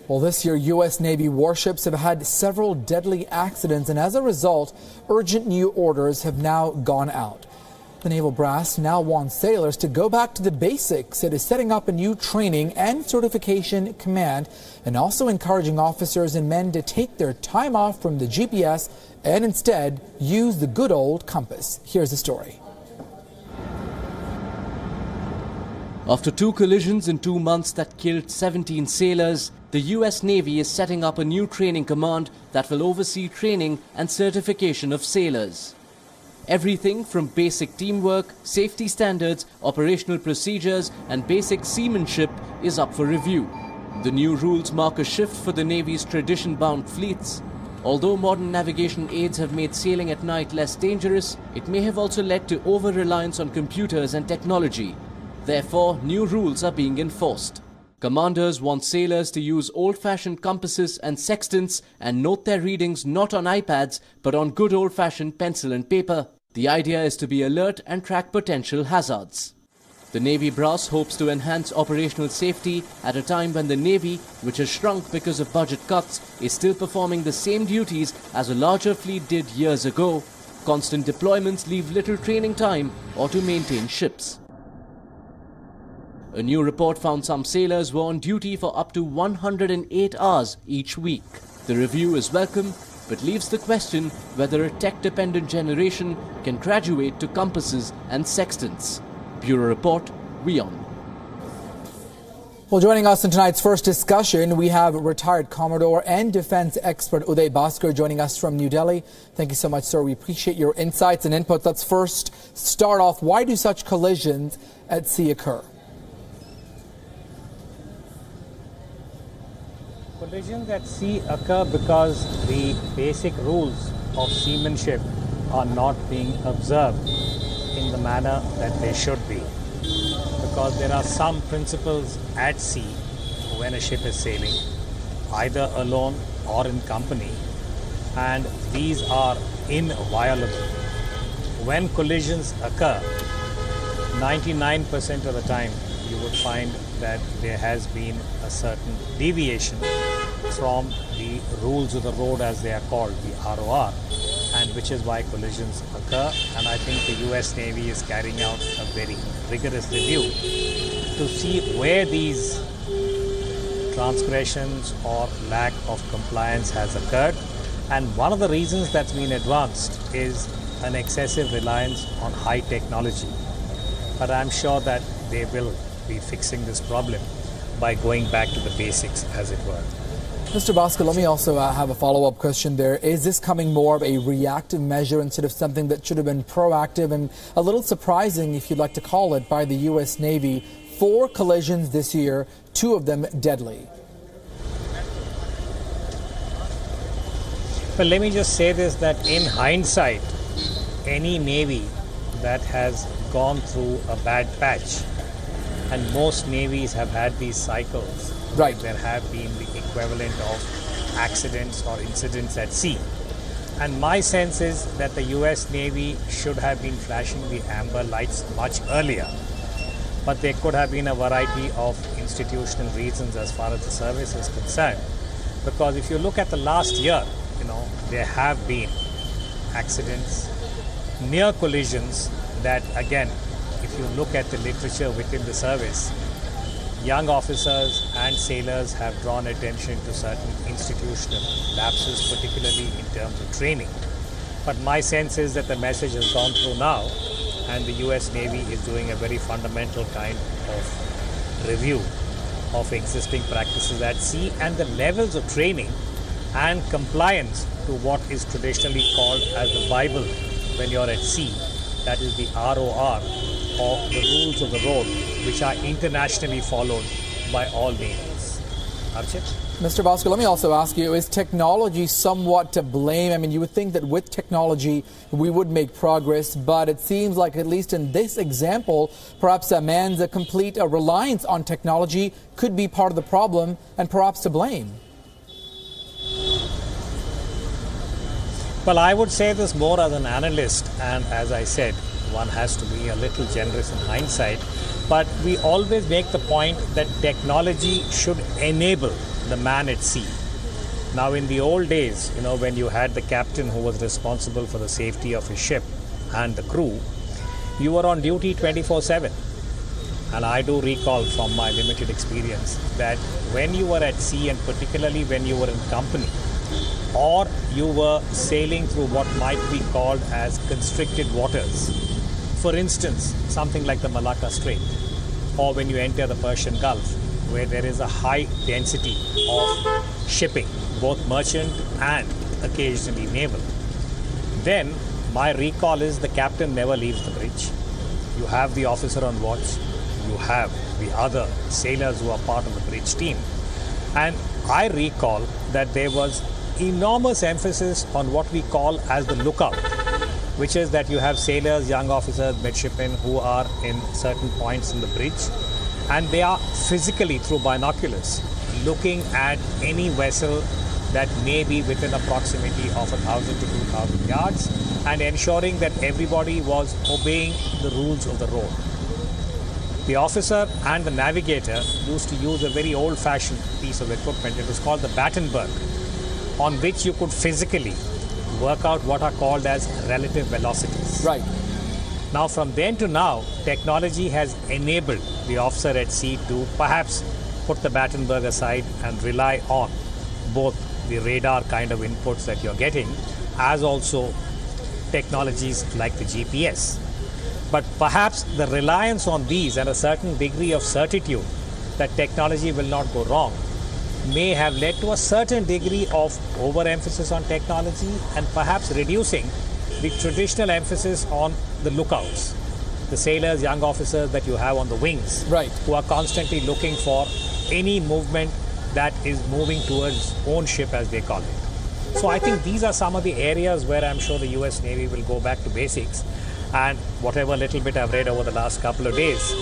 Well, this year, U.S. Navy warships have had several deadly accidents, and as a result, urgent new orders have now gone out. The naval brass now wants sailors to go back to the basics. It is setting up a new training and certification command and also encouraging officers and men to take their time off from the GPS and instead use the good old compass. Here's the story. After 2 collisions in 2 months that killed 17 sailors, the U.S. Navy is setting up a new training command that will oversee training and certification of sailors. Everything from basic teamwork, safety standards, operational procedures and basic seamanship is up for review. The new rules mark a shift for the Navy's tradition-bound fleets. Although modern navigation aids have made sailing at night less dangerous, it may have also led to over-reliance on computers and technology. Therefore, new rules are being enforced. Commanders want sailors to use old-fashioned compasses and sextants and note their readings not on iPads but on good old-fashioned pencil and paper. The idea is to be alert and track potential hazards. The Navy brass hopes to enhance operational safety at a time when the Navy, which has shrunk because of budget cuts, is still performing the same duties as a larger fleet did years ago. Constant deployments leave little training time or to maintain ships. A new report found some sailors were on duty for up to 108 hours each week. The review is welcome, but leaves the question whether a tech-dependent generation can graduate to compasses and sextants. Bureau Report, WION. Well, joining us in tonight's first discussion, we have retired Commodore and defense expert Uday Bhaskar joining us from New Delhi. Thank you so much, sir. We appreciate your insights and inputs. Let's first start off. Why do such collisions at sea occur? Collisions at sea occur because the basic rules of seamanship are not being observed in the manner that they should be. Because there are some principles at sea when a ship is sailing, either alone or in company, and these are inviolable. When collisions occur, 99% of the time you would find that there has been a certain deviation from the rules of the road, as they are called, the ROR, and which is why collisions occur. And I think the U.S. Navy is carrying out a very rigorous review to see where these transgressions or lack of compliance has occurred. And one of the reasons that's been advanced is an excessive reliance on high technology. But I'm sure that they will be fixing this problem by going back to the basics, as it were. Mr. Bhaskar, let me also have a follow-up question there. Is this coming more of a reactive measure instead of something that should have been proactive and a little surprising, if you'd like to call it, by the U.S. Navy? 4 collisions this year, 2 of them deadly. Well, let me just say this, that in hindsight, any Navy that has gone through a bad patch, and most navies have had these cycles, right, there have been the equivalent of accidents or incidents at sea. And my sense is that the U.S. Navy should have been flashing the amber lights much earlier. But there could have been a variety of institutional reasons as far as the service is concerned. Because if you look at the last year, there have been accidents, near collisions that, again, if you look at the literature within the service, young officers and sailors have drawn attention to certain institutional lapses, particularly in terms of training. But my sense is that the message has gone through now, and the U.S. Navy is doing a very fundamental kind of review of existing practices at sea and the levels of training and compliance to what is traditionally called as the Bible when you're at sea. That is the ROR, or the rules of the road, which are internationally followed by all navies. Archit? Mr. Bhaskar, let me also ask you, is technology somewhat to blame? I mean, you would think that with technology we would make progress, but it seems like, at least in this example, perhaps a man's complete reliance on technology could be part of the problem and perhaps to blame. Well, I would say this more as an analyst, and as I said, one has to be a little generous in hindsight, but we always make the point that technology should enable the man at sea. Now, in the old days, when you had the captain who was responsible for the safety of his ship and the crew, you were on duty 24/7. And I do recall from my limited experience that when you were at sea, and particularly when you were in company, or you were sailing through what might be called as constricted waters, for instance, something like the Malacca Strait, or when you enter the Persian Gulf, where there is a high density of shipping, both merchant and occasionally naval, then my recall is the captain never leaves the bridge. You have the officer on watch, you have the other sailors who are part of the bridge team. And I recall that there was enormous emphasis on what we call as the lookout, which is that you have sailors, young officers, midshipmen who are in certain points in the bridge, and they are physically, through binoculars, looking at any vessel that may be within a proximity of 1,000 to 2,000 yards, and ensuring that everybody was obeying the rules of the road. The officer and the navigator used to use a very old-fashioned piece of equipment. It was called the Battenberg, on which you could physically work out what are called as relative velocities. Right. Now, from then to now, technology has enabled the officer at sea to perhaps put the Battenberg aside and rely on both the radar kind of inputs that you're getting, as also technologies like the GPS. But perhaps the reliance on these and a certain degree of certitude that technology will not go wrong may have led to a certain degree of overemphasis on technology, and perhaps reducing the traditional emphasis on the lookouts, the sailors, young officers that you have on the wings, right, who are constantly looking for any movement that is moving towards own ship, as they call it. So I think these are some of the areas where I'm sure the U.S. Navy will go back to basics. And whatever little bit I've read over the last couple of days,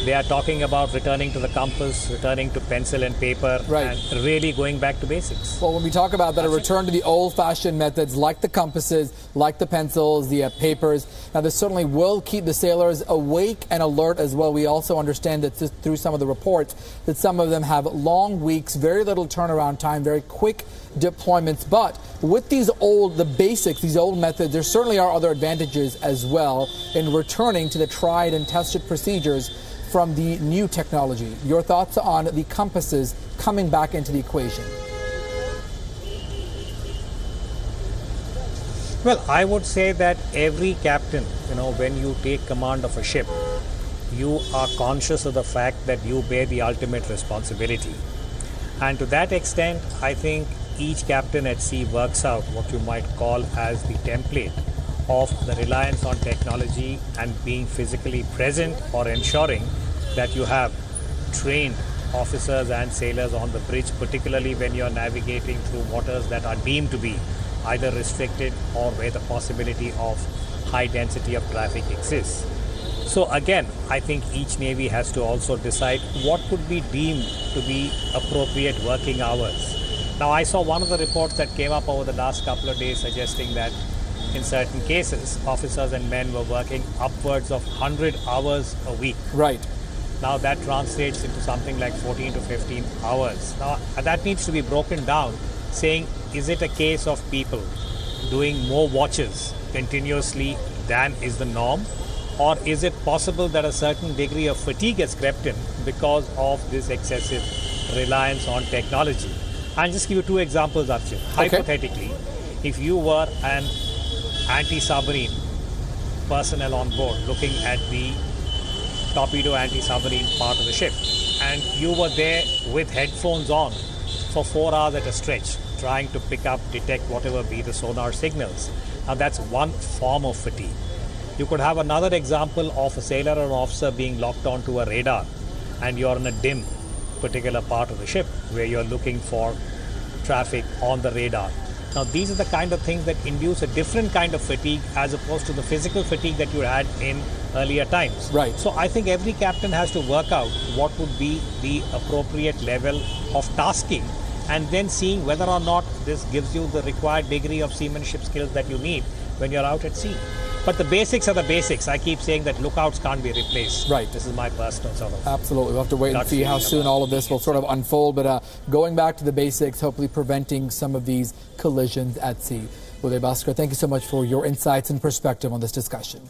they are talking about returning to the compass, returning to pencil and paper, right, and really going back to basics. Well, when we talk about that, a return to the old-fashioned methods like the compasses, like the pencils, the papers, now this certainly will keep the sailors awake and alert as well. We also understand that through some of the reports that some of them have long weeks, very little turnaround time, very quick deployments. But with these the basics, these old methods, there certainly are other advantages as well in returning to the tried and tested procedures from the new technology. Your thoughts on the compasses coming back into the equation? Well, I would say that every captain, when you take command of a ship, you are conscious of the fact that you bear the ultimate responsibility. And to that extent, I think each captain at sea works out what you might call as the template of the reliance on technology and being physically present, or ensuring that you have trained officers and sailors on the bridge, particularly when you're navigating through waters that are deemed to be either restricted or where the possibility of high density of traffic exists. So again, I think each Navy has to also decide what could be deemed to be appropriate working hours. Now, I saw one of the reports that came up over the last couple of days suggesting that in certain cases, officers and men were working upwards of 100 hours a week. Right. Now, that translates into something like 14 to 15 hours. Now, that needs to be broken down, saying, is it a case of people doing more watches continuously than is the norm? Or is it possible that a certain degree of fatigue has crept in because of this excessive reliance on technology? I'll just give you two examples, Archit. Okay. Hypothetically, if you were an anti-submarine personnel on board looking at the torpedo anti-submarine part of the ship, and you were there with headphones on for 4 hours at a stretch, trying to pick up, detect whatever be the sonar signals. Now, that's one form of fatigue. You could have another example of a sailor or officer being locked onto a radar, and you're in a dim particular part of the ship where you're looking for traffic on the radar. Now, these are the kind of things that induce a different kind of fatigue as opposed to the physical fatigue that you had in earlier times. Right. So I think every captain has to work out what would be the appropriate level of tasking, and then seeing whether or not this gives you the required degree of seamanship skills that you need when you're out at sea. But the basics are the basics. I keep saying that lookouts can't be replaced. Right. This is my personal sort of... Absolutely. We'll have to wait and see how soon all of this will sort of unfold. But going back to the basics, hopefully preventing some of these collisions at sea. Uday Bhaskar, thank you so much for your insights and perspective on this discussion.